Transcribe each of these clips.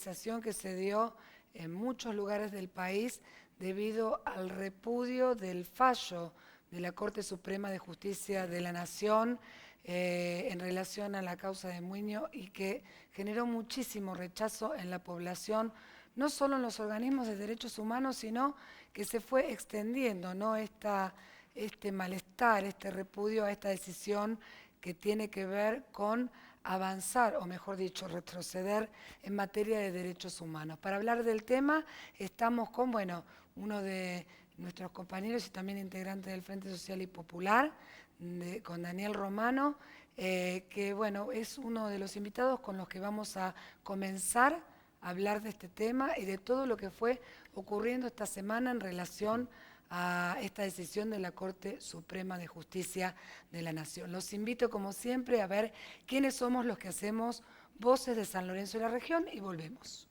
Que se dio en muchos lugares del país debido al repudio del fallo de la Corte Suprema de Justicia de la Nación en relación a la causa de Muñoz y que generó muchísimo rechazo en la población, no solo en los organismos de derechos humanos, sino que se fue extendiendo, ¿no?, este malestar, este repudio a esta decisión que tiene que ver con avanzar, o mejor dicho, retroceder en materia de derechos humanos. Para hablar del tema estamos con, uno de nuestros compañeros y también integrante del Frente Social y Popular, con Daniel Romano, que es uno de los invitados con los que vamos a comenzar a hablar de este tema y de todo lo que fue ocurriendo esta semana en relación a esta decisión de la Corte Suprema de Justicia de la Nación. Los invito, como siempre, a ver quiénes somos los que hacemos Voces de San Lorenzo de la Región y volvemos.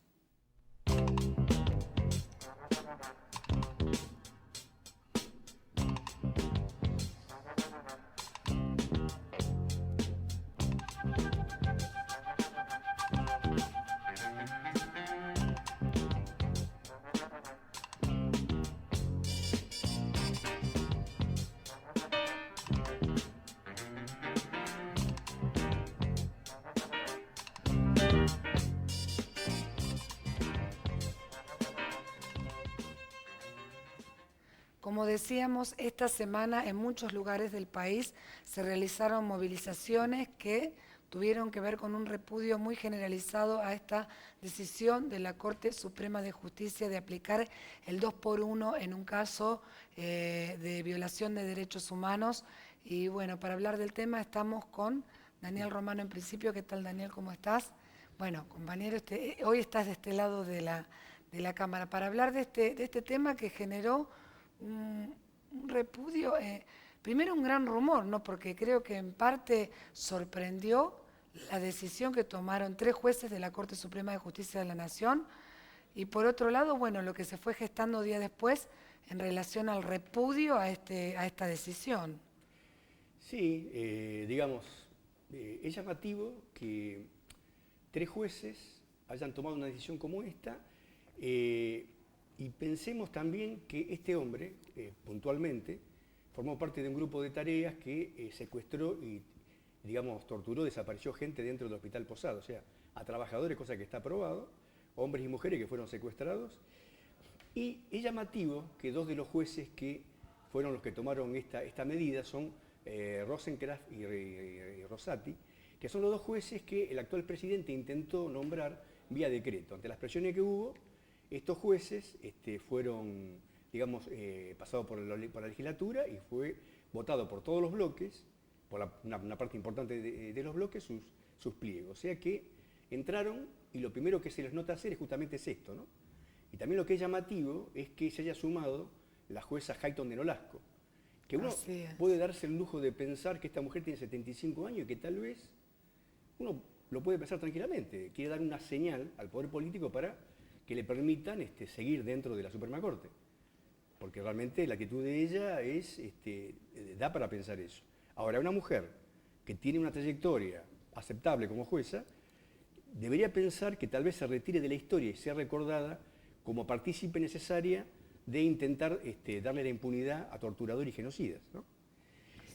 Como decíamos, esta semana en muchos lugares del país se realizaron movilizaciones que tuvieron que ver con un repudio muy generalizado a esta decisión de la Corte Suprema de Justicia de aplicar el 2x1 en un caso de violación de derechos humanos. Y bueno, para hablar del tema estamos con Daniel Romano en principio. ¿Qué tal, Daniel? ¿Cómo estás? Bueno, compañero, hoy estás de este lado de la cámara para hablar de este tema que generó un repudio, primero un gran rumor, ¿no?, porque creo que en parte sorprendió la decisión que tomaron 3 jueces de la Corte Suprema de Justicia de la Nación y por otro lado, lo que se fue gestando días después en relación al repudio a esta decisión. Sí, es llamativo que 3 jueces hayan tomado una decisión como esta. Y pensemos también que este hombre, puntualmente, formó parte de un grupo de tareas que secuestró y, torturó, desapareció gente dentro del Hospital Posada, o sea, a trabajadores, cosa que está probado, hombres y mujeres que fueron secuestrados. Y es llamativo que 2 de los jueces que fueron los que tomaron esta medida son Rosenkrantz y Rosati, que son los 2 jueces que el actual presidente intentó nombrar vía decreto. Ante las presiones que hubo, estos jueces fueron, pasados por la legislatura y fue votado por todos los bloques, por una parte importante de los bloques, sus pliegos. O sea que entraron y lo primero que se les nota hacer es justamente esto, ¿no? Y también lo que es llamativo es que se haya sumado la jueza Hayton de Nolasco, que uno puede darse el lujo de pensar que esta mujer tiene 75 años y que tal vez uno lo puede pensar tranquilamente, quiere dar una señal al poder político para que le permitan seguir dentro de la Suprema Corte. Porque realmente la actitud de ella da para pensar eso. Ahora, una mujer que tiene una trayectoria aceptable como jueza, debería pensar que tal vez se retire de la historia y sea recordada como partícipe necesaria de intentar darle la impunidad a torturadores y genocidas, ¿no?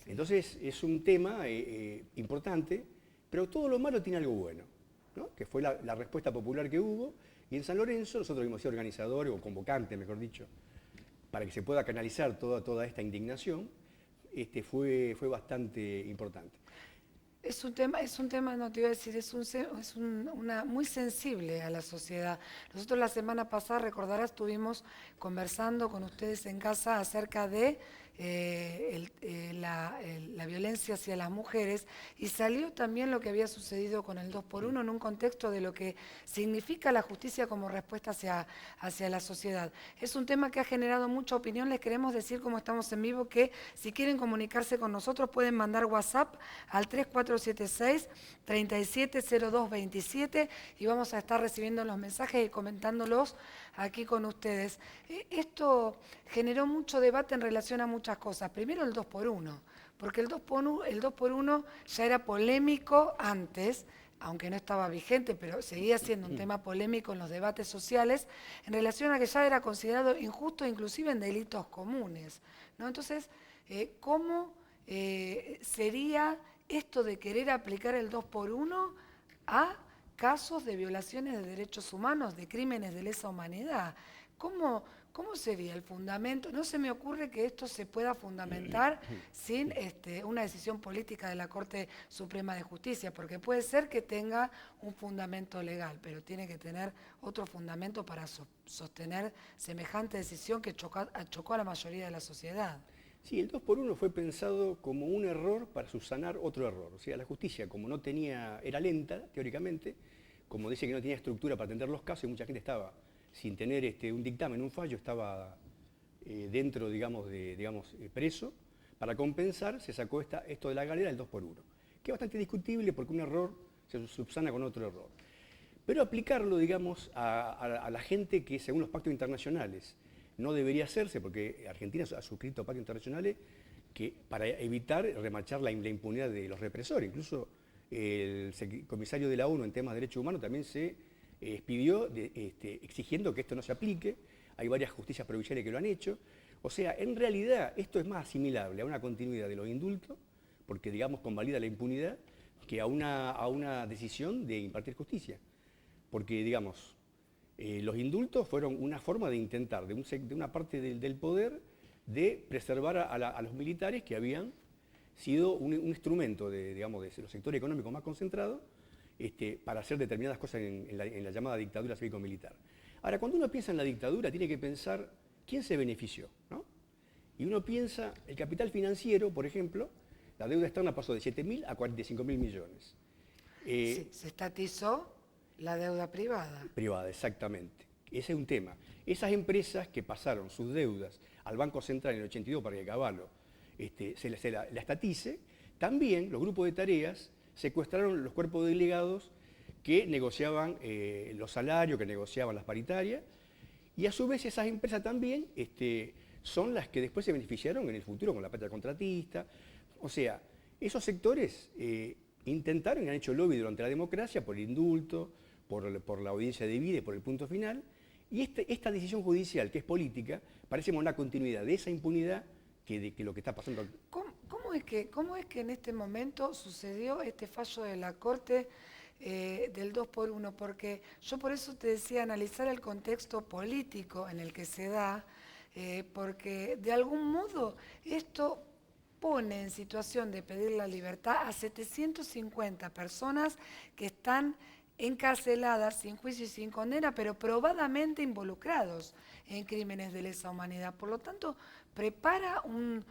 Entonces, es un tema importante, pero todo lo malo tiene algo bueno, ¿no?, que fue la respuesta popular que hubo. Y en San Lorenzo nosotros hemos sido organizadores, o convocantes, mejor dicho, para que se pueda canalizar toda esta indignación, fue bastante importante. Es un tema, no te iba a decir, una muy sensible a la sociedad. Nosotros la semana pasada, recordarás, estuvimos conversando con ustedes en casa acerca de la violencia hacia las mujeres y salió también lo que había sucedido con el 2x1 en un contexto de lo que significa la justicia como respuesta hacia la sociedad. Es un tema que ha generado mucha opinión. Les queremos decir, como estamos en vivo, que si quieren comunicarse con nosotros pueden mandar WhatsApp al 3476-370227 y vamos a estar recibiendo los mensajes y comentándolos aquí con ustedes. Esto generó mucho debate en relación a muchas cosas. Primero el 2x1, porque el 2x1 ya era polémico antes, aunque no estaba vigente, pero seguía siendo un tema polémico en los debates sociales, en relación a que ya era considerado injusto inclusive en delitos comunes, ¿no? Entonces, ¿cómo sería esto de querer aplicar el 2 por 1 a casos de violaciones de derechos humanos, de crímenes de lesa humanidad? ¿Cómo sería el fundamento? No se me ocurre que esto se pueda fundamentar sin una decisión política de la Corte Suprema de Justicia, porque puede ser que tenga un fundamento legal, pero tiene que tener otro fundamento para sostener semejante decisión que chocó a la mayoría de la sociedad. Sí, el 2 por 1 fue pensado como un error para subsanar otro error. O sea, la justicia, como no tenía, era lenta, teóricamente, como dice que no tenía estructura para atender los casos, y mucha gente estaba sin tener un dictamen, un fallo, estaba dentro, preso. Para compensar, se sacó esto de la galera, el 2 por 1, que es bastante discutible porque un error se subsana con otro error. Pero aplicarlo, a la gente que, según los pactos internacionales, no debería hacerse, porque Argentina ha suscrito pactos internacionales para evitar remachar la impunidad de los represores. Incluso el comisario de la ONU en temas de derechos humanos también se expidió exigiendo que esto no se aplique. Hay varias justicias provinciales que lo han hecho. O sea, en realidad esto es más asimilable a una continuidad de los indultos, porque convalida la impunidad, que a una decisión de impartir justicia. Porque los indultos fueron una forma de intentar, de una parte del poder, de preservar a los militares que habían sido un instrumento de los sectores económicos más concentrados para hacer determinadas cosas en la llamada dictadura cívico-militar. Ahora, cuando uno piensa en la dictadura, tiene que pensar quién se benefició, ¿no? Y uno piensa, el capital financiero, por ejemplo, la deuda externa pasó de 7.000 a 45.000 millones. Sí, se estatizó la deuda privada. Privada, exactamente. Ese es un tema. Esas empresas que pasaron sus deudas al Banco Central en el 82 para que Cavallo se la estatice, también los grupos de tareas secuestraron los cuerpos delegados que negociaban los salarios, que negociaban las paritarias, y a su vez esas empresas también son las que después se beneficiaron en el futuro con la plata contratista. O sea, esos sectores intentaron y han hecho lobby durante la democracia por el indulto, por la audiencia de vida y por el punto final, y esta decisión judicial, que es política, parece una continuidad de esa impunidad que lo que está pasando. ¿Cómo es que en este momento sucedió este fallo de la Corte del 2 por 1? Porque yo por eso te decía analizar el contexto político en el que se da, porque de algún modo esto pone en situación de pedir la libertad a 750 personas que están encarceladas sin juicio y sin condena, pero probadamente involucrados en crímenes de lesa humanidad. Por lo tanto, prepara un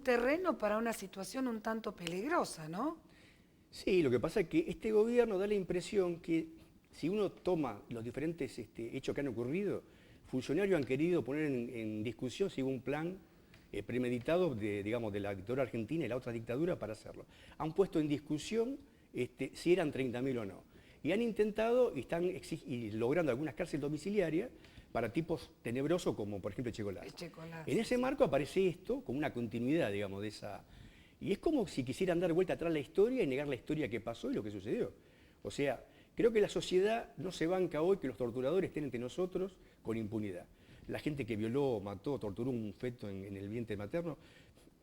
terreno para una situación un tanto peligrosa, ¿no? Sí, lo que pasa es que este gobierno da la impresión que si uno toma los diferentes hechos que han ocurrido, funcionarios han querido poner en discusión si hubo un plan premeditado de la dictadura argentina y la otra dictadura para hacerlo. Han puesto en discusión si eran 30.000 o no. Y han intentado y están logrando algunas cárceles domiciliarias para tipos tenebrosos como por ejemplo Echecolás. En ese marco aparece esto como una continuidad, de esa. Y es como si quisieran dar vuelta atrás la historia y negar la historia que pasó y lo que sucedió. O sea, creo que la sociedad no se banca hoy que los torturadores estén entre nosotros con impunidad. La gente que violó, mató, torturó un feto en el vientre materno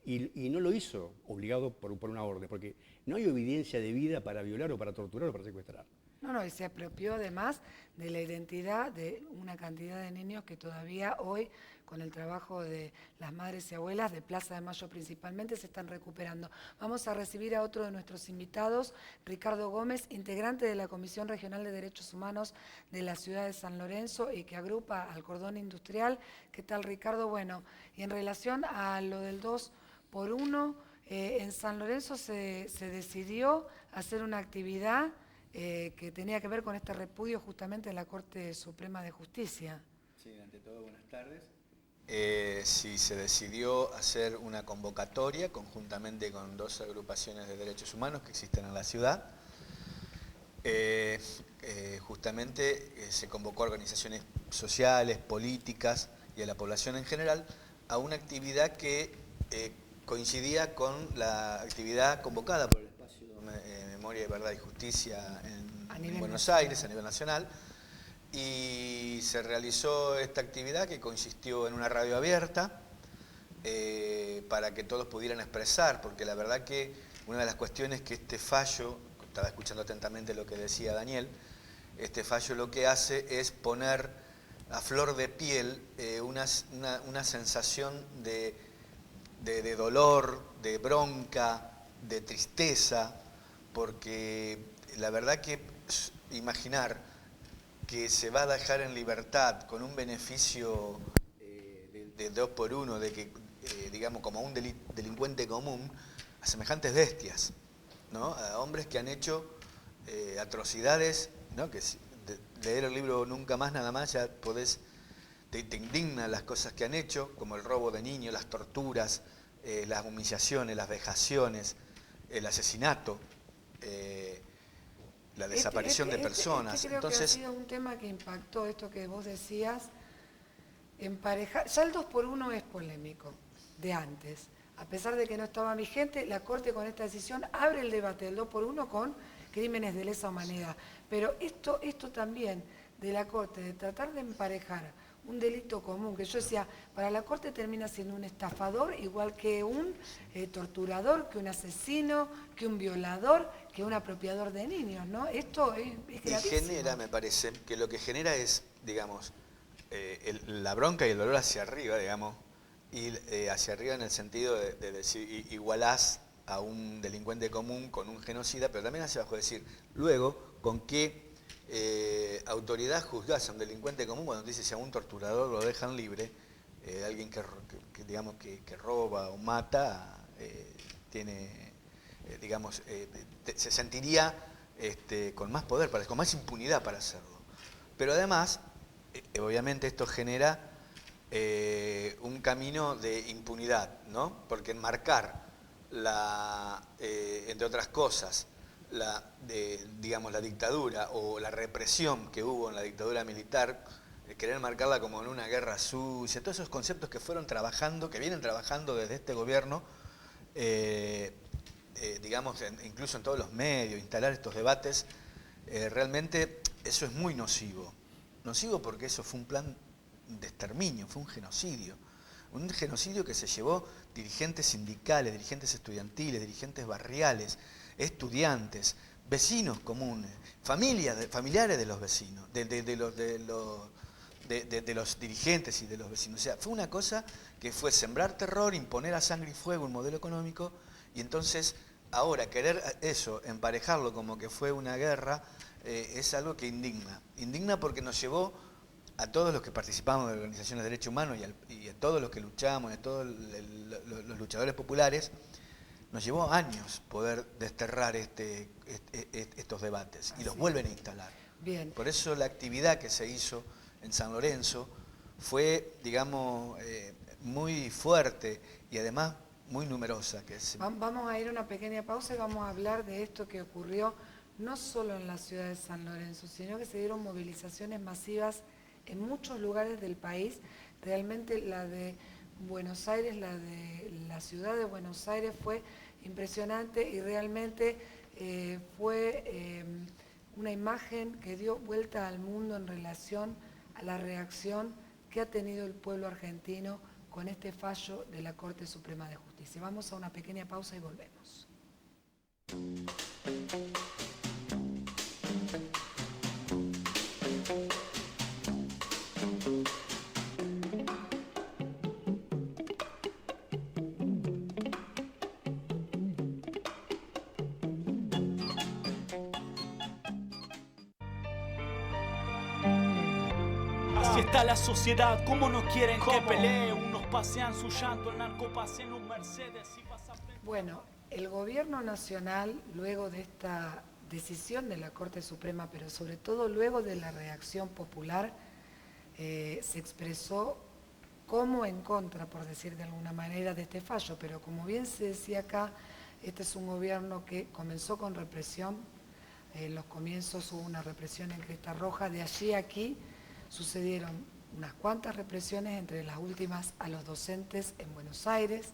y no lo hizo obligado por una orden, porque no hay evidencia de vida para violar o para torturar o para secuestrar. No, y se apropió además de la identidad de una cantidad de niños que todavía hoy, con el trabajo de las madres y abuelas, de Plaza de Mayo principalmente, se están recuperando. Vamos a recibir a otro de nuestros invitados, Ricardo Gómez, integrante de la Comisión Regional de Derechos Humanos de la ciudad de San Lorenzo y que agrupa al cordón industrial. ¿Qué tal, Ricardo? Bueno, y en relación a lo del 2 por 1, en San Lorenzo se decidió hacer una actividad que tenía que ver con este repudio justamente de la Corte Suprema de Justicia. Sí, ante todo, buenas tardes. Sí, se decidió hacer una convocatoria conjuntamente con dos agrupaciones de derechos humanos que existen en la ciudad. Justamente se convocó a organizaciones sociales, políticas y a la población en general a una actividad que coincidía con la actividad convocada por el espacio Memoria, Verdad y Justicia en en Buenos Aires, a nivel nacional, y se realizó esta actividad que consistió en una radio abierta para que todos pudieran expresar, porque la verdad que una de las cuestiones que este fallo, estaba escuchando atentamente lo que decía Daniel, este fallo lo que hace es poner a flor de piel una sensación de dolor, de bronca, de tristeza, porque la verdad que imaginar que se va a dejar en libertad con un beneficio de 2 por 1, de que, digamos, como un delincuente común, a semejantes bestias, ¿no? A hombres que han hecho atrocidades, ¿no? Que leer el libro Nunca Más, Nada Más, ya podés, te indignan las cosas que han hecho, como el robo de niños, las torturas, las humillaciones, las vejaciones, el asesinato, la desaparición de personas. Creo que ha sido un tema que impactó esto que vos decías, emparejar. Ya el 2 por 1 es polémico, de antes. A pesar de que no estaba vigente, la Corte con esta decisión abre el debate del 2 por 1 con crímenes de lesa humanidad. Pero esto también de la Corte, de tratar de emparejar un delito común, que yo decía, para la Corte termina siendo un estafador, igual que un torturador, que un asesino, que un violador, que un apropiador de niños, ¿no? Esto es gravísimo. Y genera, me parece, que lo que genera es, digamos, la bronca y el dolor hacia arriba, digamos, y hacia arriba en el sentido de decir, igualás a un delincuente común con un genocida, pero también hacia abajo, decir, luego, ¿con qué autoridad juzgás a un delincuente común cuando dices si a un torturador lo dejan libre? Alguien digamos, que roba o mata, tiene, digamos, se sentiría con más poder, con más impunidad para hacerlo. Pero además, obviamente esto genera un camino de impunidad, ¿no? Porque enmarcar entre otras cosas, digamos, la dictadura o la represión que hubo en la dictadura militar, querer marcarla como en una guerra sucia, todos esos conceptos que fueron trabajando, que vienen trabajando desde este gobierno, digamos, incluso en todos los medios, instalar estos debates, realmente eso es muy nocivo. Nocivo porque eso fue un plan de exterminio, fue un genocidio. Un genocidio que se llevó dirigentes sindicales, dirigentes estudiantiles, dirigentes barriales, estudiantes, vecinos comunes, familiares de los vecinos, de los dirigentes y de los vecinos. O sea, fue una cosa que fue sembrar terror, imponer a sangre y fuego un modelo económico, y entonces ahora querer eso, emparejarlo como que fue una guerra, es algo que indigna. Indigna porque nos llevó a todos los que participamos de organizaciones de derechos humanos y a todos los que luchamos, a todos los luchadores populares, nos llevó años poder desterrar estos debates y los vuelven a instalar. Bien. Por eso la actividad que se hizo en San Lorenzo fue, digamos, muy fuerte y además muy numerosa. Vamos a ir a una pequeña pausa y vamos a hablar de esto que ocurrió no solo en la ciudad de San Lorenzo, sino que se dieron movilizaciones masivas en muchos lugares del país. Realmente la de Buenos Aires, la de la ciudad de Buenos Aires fue impresionante y realmente fue una imagen que dio vuelta al mundo en relación a la reacción que ha tenido el pueblo argentino con este fallo de la Corte Suprema de Justicia. Vamos a una pequeña pausa y volvemos. Así está la sociedad, ¿cómo no quieren que pelee? Unos pasean su llanto, el narco pasea en un Mercedes y pasa... Bueno, el gobierno nacional, luego de esta decisión de la Corte Suprema, pero sobre todo luego de la reacción popular, se expresó como en contra, por decir de alguna manera, de este fallo. Pero como bien se decía acá, este es un gobierno que comenzó con represión. En los comienzos hubo una represión en Cresta Roja, de allí a aquí sucedieron unas cuantas represiones, entre las últimas a los docentes en Buenos Aires,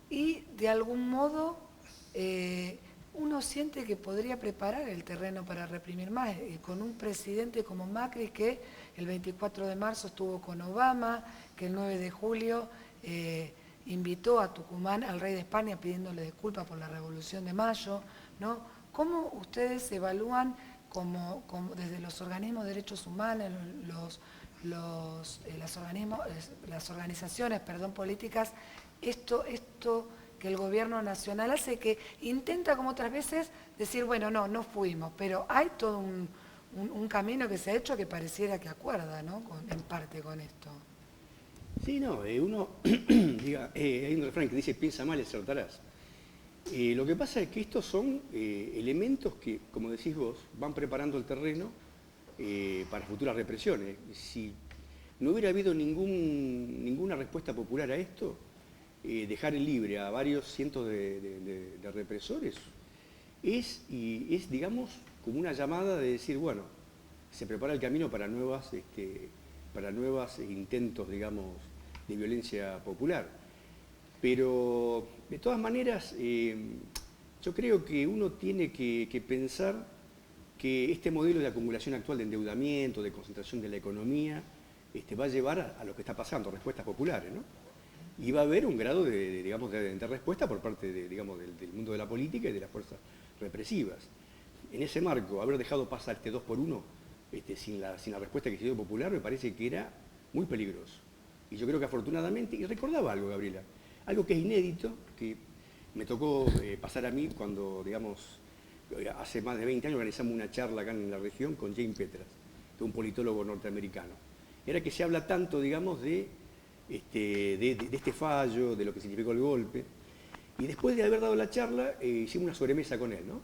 y de algún modo uno siente que podría preparar el terreno para reprimir más, con un presidente como Macri que el 24 de marzo estuvo con Obama, que el 9 de julio invitó a Tucumán al rey de España pidiéndole disculpas por la Revolución de Mayo, ¿no? ¿Cómo ustedes evalúan desde los organismos de derechos humanos, las organizaciones políticas, esto que el gobierno nacional hace, que intenta como otras veces decir, bueno, no fuimos, pero hay todo un camino que se ha hecho que pareciera que acuerda, ¿no? En parte con esto. Sí, no, uno, hay un refrán que dice, piensa mal y acertarás. Lo que pasa es que estos son elementos que, como decís vos, van preparando el terreno para futuras represiones. Si no hubiera habido ninguna respuesta popular a esto, dejar libre a varios cientos de represores es, digamos, como una llamada de decir, bueno, se prepara el camino para nuevos intentos, digamos, de violencia popular. Pero, de todas maneras, yo creo que uno tiene que pensar que este modelo de acumulación actual de endeudamiento, de concentración de la economía, va a llevar a lo que está pasando, respuestas populares, ¿no? Y va a haber un grado de respuesta por parte del mundo de la política y de las fuerzas represivas. En ese marco, haber dejado pasar este 2x1 sin la respuesta que se dio popular me parece que era muy peligroso. Y yo creo que afortunadamente, y recordaba algo, Gabriela, algo que es inédito, que me tocó pasar a mí cuando, digamos, hace más de 20 años organizamos una charla acá en la región con James Petras, que es un politólogo norteamericano. Era que se habla tanto, digamos, de este fallo, de lo que significó el golpe. Y después de haber dado la charla, hicimos una sobremesa con él, ¿no?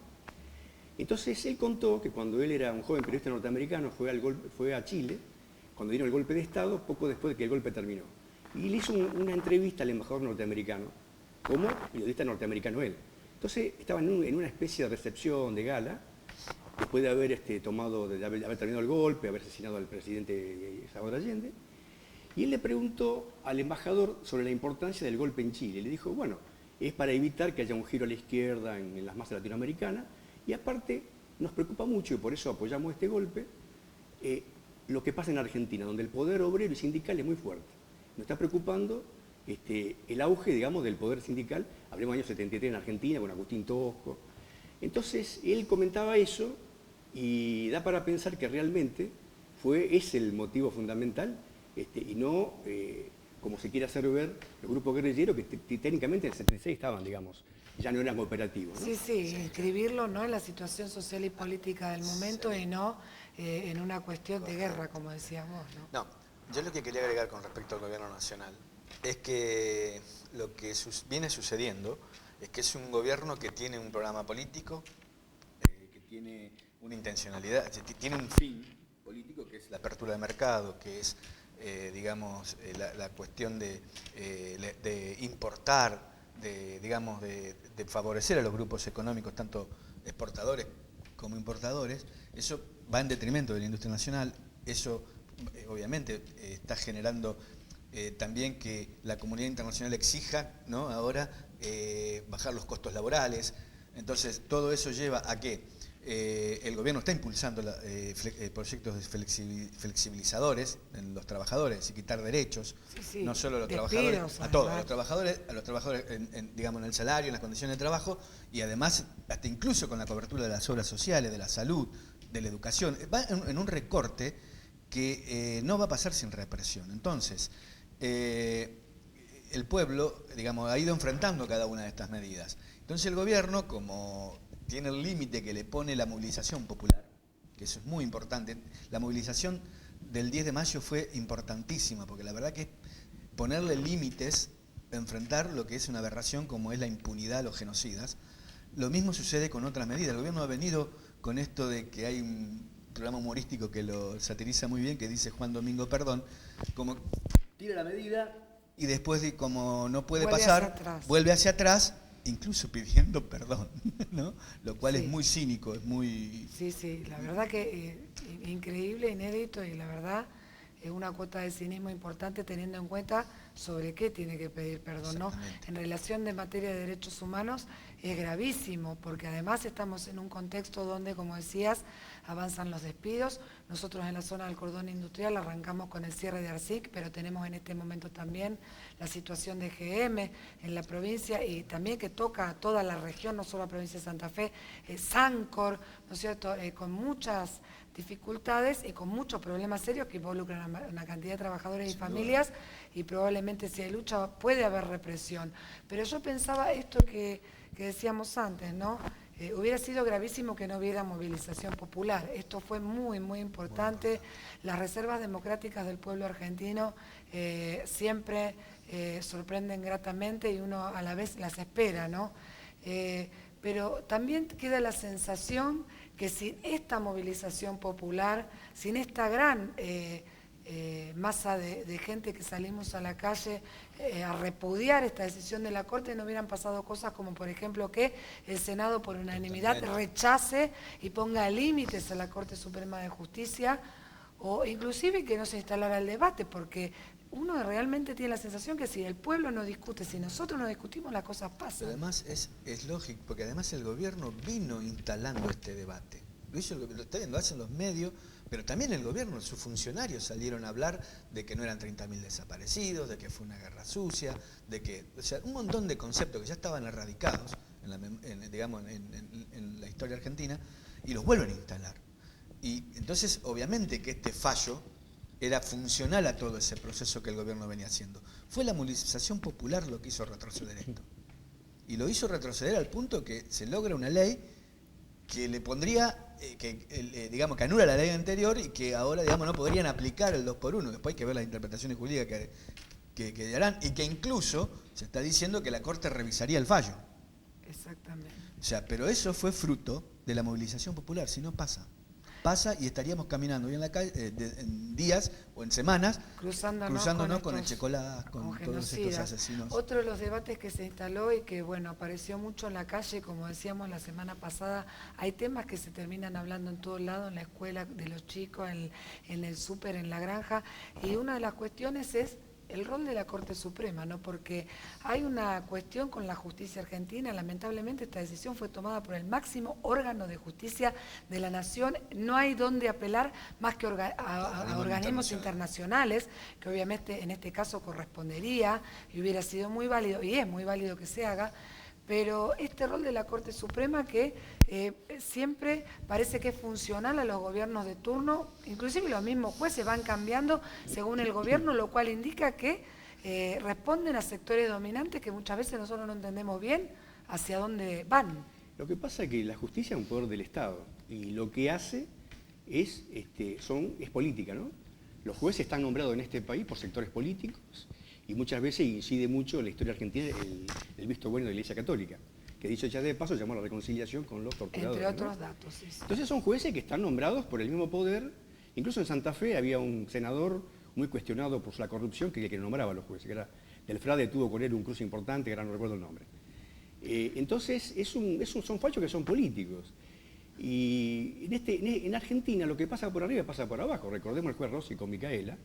Entonces él contó que cuando él era un joven periodista norteamericano fue a Chile, cuando dieron el golpe de Estado, poco después de que el golpe terminó. Y le hizo una entrevista al embajador norteamericano, como periodista norteamericano él. Entonces estaba en una especie de recepción, de gala, después de haber haber terminado el golpe, haber asesinado al presidente Salvador Allende. Y él le preguntó al embajador sobre la importancia del golpe en Chile. Le dijo, bueno, es para evitar que haya un giro a la izquierda en las masas latinoamericanas, y aparte nos preocupa mucho, y por eso apoyamos este golpe, lo que pasa en Argentina, donde el poder obrero y sindical es muy fuerte. Nos está preocupando el auge, digamos, del poder sindical, hablemos del año 73 en Argentina, con Agustín Tosco. Entonces, él comentaba eso, y da para pensar que realmente es el motivo fundamental, y no, como se quiere hacer ver, los grupos guerrilleros que técnicamente en el 76 estaban, digamos, ya no eran operativos, ¿no? Sí, inscribirlo, ¿no?, en la situación social y política del momento, y no en una cuestión de guerra, como decías vos, ¿no? No, yo lo que quería agregar con respecto al gobierno nacional es que lo que viene sucediendo es que es un gobierno que tiene un programa político, que tiene una intencionalidad, tiene un fin político que es la apertura de mercado, que es, digamos, la cuestión de importar, de favorecer a los grupos económicos, tanto exportadores como importadores. Eso va en detrimento de la industria nacional. Eso obviamente está generando también que la comunidad internacional exija, ¿no?, ahora bajar los costos laborales. Entonces todo eso lleva a que el gobierno está impulsando proyectos flexibilizadores en los trabajadores y quitar derechos, no solo a los trabajadores, a todos, a los trabajadores digamos, en el salario, en las condiciones de trabajo, y además hasta incluso con la cobertura de las obras sociales, de la salud, de la educación. Va en un recorte que no va a pasar sin represión. Entonces, el pueblo, digamos, ha ido enfrentando cada una de estas medidas. Entonces el gobierno, como tiene el límite que le pone la movilización popular, que eso es muy importante, la movilización del 10 de mayo fue importantísima, porque la verdad que es ponerle límites, enfrentar lo que es una aberración como es la impunidad a los genocidas. Lo mismo sucede con otras medidas. El gobierno ha venido con esto de que hay un programa humorístico que lo satiriza muy bien, que dice Juan Domingo Perdón, como tira la medida y después, como no puede pasar, vuelve hacia atrás, incluso pidiendo perdón, ¿no? Lo cual es muy cínico, es muy... Sí, la verdad que increíble, inédito, y la verdad una cuota de cinismo importante teniendo en cuenta sobre qué tiene que pedir perdón, ¿no? En relación de materia de derechos humanos es gravísimo, porque además estamos en un contexto donde, como decías, avanzan los despidos. Nosotros en la zona del cordón industrial arrancamos con el cierre de ARSIC, pero tenemos en este momento también la situación de GM en la provincia y también que toca a toda la región, no solo la provincia de Santa Fe, Sancor, ¿no es cierto?, con muchas dificultades y con muchos problemas serios que involucran a una cantidad de trabajadores y familias, y probablemente si hay lucha puede haber represión. Pero yo pensaba esto que decíamos antes, ¿no? Hubiera sido gravísimo que no hubiera movilización popular. Esto fue muy, muy importante. Las reservas democráticas del pueblo argentino siempre sorprenden gratamente y uno a la vez las espera, ¿no? Pero también queda la sensación que sin esta movilización popular, sin esta gran masa de gente que salimos a la calle a repudiar esta decisión de la Corte, no hubieran pasado cosas como, por ejemplo, que el Senado por unanimidad rechace y ponga límites a la Corte Suprema de Justicia, o inclusive que no se instalara el debate, porque uno realmente tiene la sensación que si el pueblo no discute, si nosotros no discutimos, las cosas pasan. Pero además es lógico, porque además el gobierno vino instalando este debate. Lo hacen los medios, pero también el gobierno, sus funcionarios salieron a hablar de que no eran 30.000 desaparecidos, de que fue una guerra sucia, de que, o sea, un montón de conceptos que ya estaban erradicados en la historia argentina, y los vuelven a instalar. Y entonces, obviamente que este fallo era funcional a todo ese proceso que el gobierno venía haciendo. Fue la movilización popular lo que hizo retroceder esto. Y lo hizo retroceder al punto que se logra una ley que le pondría, digamos, que anula la ley anterior y que ahora, digamos, no podrían aplicar el 2x1. Después hay que ver las interpretaciones jurídicas que harán, y que incluso se está diciendo que la Corte revisaría el fallo. Exactamente. O sea, pero eso fue fruto de la movilización popular, si no pasa. Pasa y estaríamos caminando hoy en la calle en días o en semanas cruzándonos con el Checolá, con todos estos asesinos. Otro de los debates que se instaló y que, bueno, apareció mucho en la calle, como decíamos la semana pasada, hay temas que se terminan hablando en todos lados, en la escuela de los chicos, en el súper, en la granja, y una de las cuestiones es el rol de la Corte Suprema, ¿no? Porque hay una cuestión con la justicia argentina. Lamentablemente esta decisión fue tomada por el máximo órgano de justicia de la nación. No hay dónde apelar más que a organismos internacionales, que obviamente en este caso correspondería y hubiera sido muy válido, y es muy válido que se haga, pero este rol de la Corte Suprema que siempre parece que es funcional a los gobiernos de turno, inclusive los mismos jueces van cambiando según el gobierno, lo cual indica que responden a sectores dominantes que muchas veces nosotros no entendemos bien hacia dónde van. Lo que pasa es que la justicia es un poder del Estado y lo que hace es política, ¿no? Los jueces están nombrados en este país por sectores políticos y muchas veces incide mucho en la historia argentina el visto bueno de la Iglesia Católica, que dicho ya de paso llamó a la reconciliación con los torturadores. Entre otros, ¿no?, datos, sí. Entonces son jueces que están nombrados por el mismo poder. Incluso en Santa Fe había un senador muy cuestionado por la corrupción que nombraba a los jueces, que era del Frade, tuvo con él un cruce importante, que ahora no recuerdo el nombre. Entonces son fallos que son políticos. Y en Argentina lo que pasa por arriba pasa por abajo. Recordemos el juez Rossi con Micaela,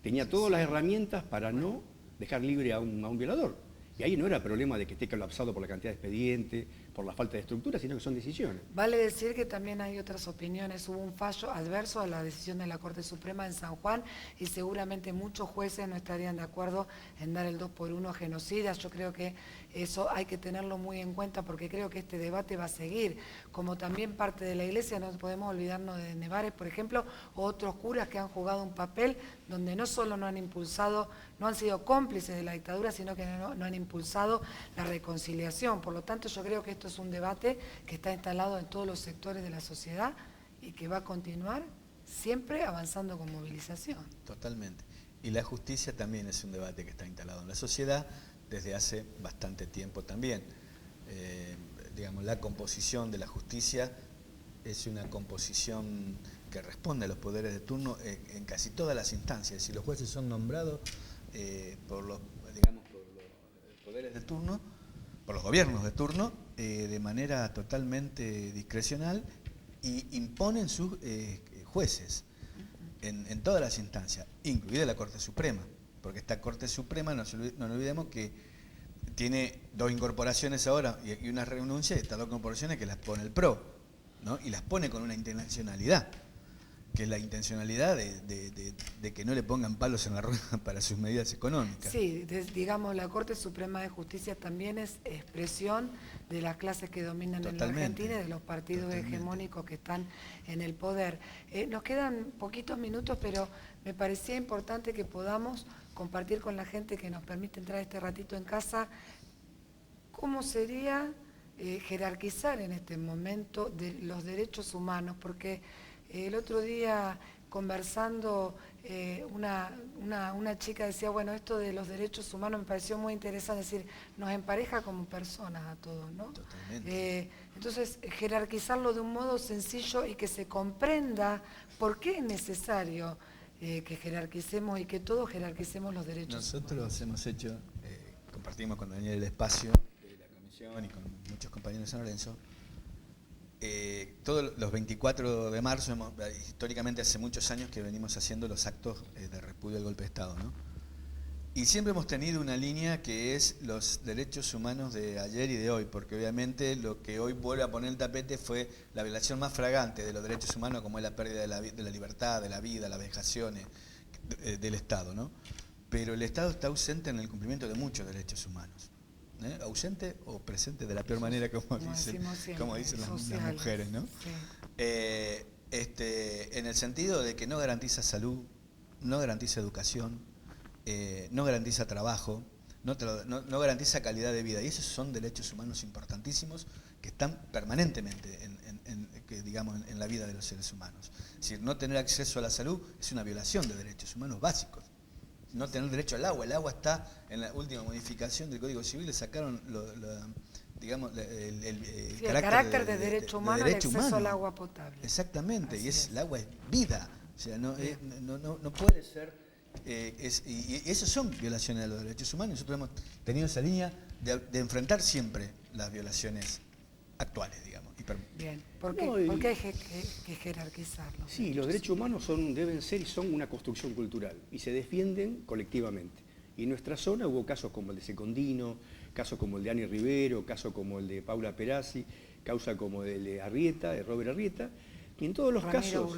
tenía todas las herramientas para no dejar libre a un violador. Y ahí no era problema de que esté colapsado por la cantidad de expedientes, por la falta de estructura, sino que son decisiones. Vale decir que también hay otras opiniones. Hubo un fallo adverso a la decisión de la Corte Suprema en San Juan y seguramente muchos jueces no estarían de acuerdo en dar el 2x1 a genocidas. Yo creo que eso hay que tenerlo muy en cuenta porque creo que este debate va a seguir. Como también parte de la Iglesia, no podemos olvidarnos de Nevares, por ejemplo, o otros curas que han jugado un papel donde no solo no han impulsado, no han sido cómplices de la dictadura, sino que no han impulsado la reconciliación. Por lo tanto, yo creo que esto es un debate que está instalado en todos los sectores de la sociedad y que va a continuar siempre avanzando con movilización. Totalmente. Y la justicia también es un debate que está instalado en la sociedad desde hace bastante tiempo también. Digamos, la composición de la justicia es una composición que responde a los poderes de turno en casi todas las instancias. Si los jueces son nombrados por los poderes de turno, por los gobiernos de turno, de manera totalmente discrecional, y imponen sus jueces. en todas las instancias, incluida la Corte Suprema, porque esta Corte Suprema, no nos olvidemos que tiene 2 incorporaciones ahora y una renuncia, y estas 2 incorporaciones que las pone el PRO, ¿no? Y las pone con una intencionalidad, que es la intencionalidad de que no le pongan palos en la rueda para sus medidas económicas. Sí, digamos, la Corte Suprema de Justicia también es expresión de las clases que dominan Totalmente. en la Argentina y de los partidos Totalmente. hegemónicos que están en el poder. Nos quedan poquitos minutos, pero me parecía importante que podamos compartir con la gente que nos permite entrar este ratito en casa cómo sería jerarquizar en este momento de los derechos humanos, porque el otro día conversando una chica decía, bueno, esto de los derechos humanos me pareció muy interesante, es decir, nos empareja como personas a todos, ¿no? Totalmente. Entonces, jerarquizarlo de un modo sencillo y que se comprenda por qué es necesario que jerarquicemos y que todos jerarquicemos los derechos humanos. Nosotros hemos hecho, compartimos con Daniel el espacio de la comisión y con muchos compañeros de San Lorenzo, todos los 24 de marzo, históricamente hace muchos años que venimos haciendo los actos de repudio al golpe de Estado, ¿no? Y siempre hemos tenido una línea que es los derechos humanos de ayer y de hoy, porque obviamente lo que hoy vuelve a poner el tapete fue la violación más fragante de los derechos humanos, como es la pérdida de la libertad, de la vida, las vejaciones del Estado, ¿no? Pero el Estado está ausente en el cumplimiento de muchos derechos humanos. Ausente o presente de la peor manera, como dicen las mujeres, ¿no? Sí. En el sentido de que no garantiza salud, no garantiza educación, no garantiza trabajo, no garantiza calidad de vida. Y esos son derechos humanos importantísimos que están permanentemente en la vida de los seres humanos. Es decir, no tener acceso a la salud es una violación de derechos humanos básicos. No tener derecho al agua. El agua está en la última modificación del Código Civil, le sacaron el carácter de derecho humano, el acceso al agua potable. Exactamente, Así y es. el agua es vida. O sea, no puede ser. Y esas son violaciones de los derechos humanos. Nosotros hemos tenido esa línea de enfrentar siempre las violaciones actuales, digamos. Bien, ¿por qué hay que jerarquizarlo? Sí, los derechos humanos deben ser y son una construcción cultural y se defienden colectivamente. Y en nuestra zona hubo casos como el de Secondino, casos como el de Ani Rivero, casos como el de Paula Perazzi, causa como el de Arrieta, de Robert Arrieta, y en todos los casos,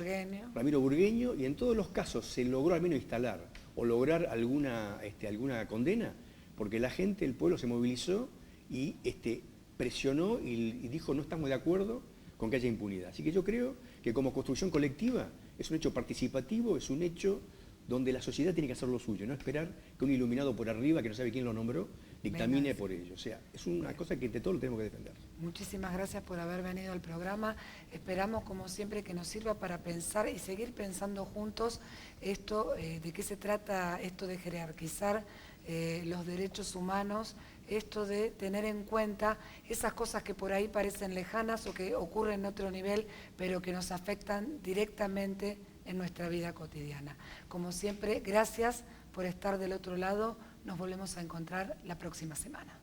Ramiro Burgueño, y en todos los casos se logró al menos instalar o lograr alguna condena, porque la gente, el pueblo se movilizó y presionó y dijo no estamos de acuerdo con que haya impunidad. Así que yo creo que como construcción colectiva es un hecho participativo, es un hecho donde la sociedad tiene que hacer lo suyo, no esperar que un iluminado por arriba, que no sabe quién lo nombró, dictamine por ello. O sea, es una cosa que entre todos lo tenemos que defender. Muchísimas gracias por haber venido al programa. Esperamos, como siempre, que nos sirva para pensar y seguir pensando juntos esto, de qué se trata esto de jerarquizar los derechos humanos, esto de tener en cuenta esas cosas que por ahí parecen lejanas o que ocurren en otro nivel, pero que nos afectan directamente en nuestra vida cotidiana. Como siempre, gracias por estar del otro lado. Nos volvemos a encontrar la próxima semana.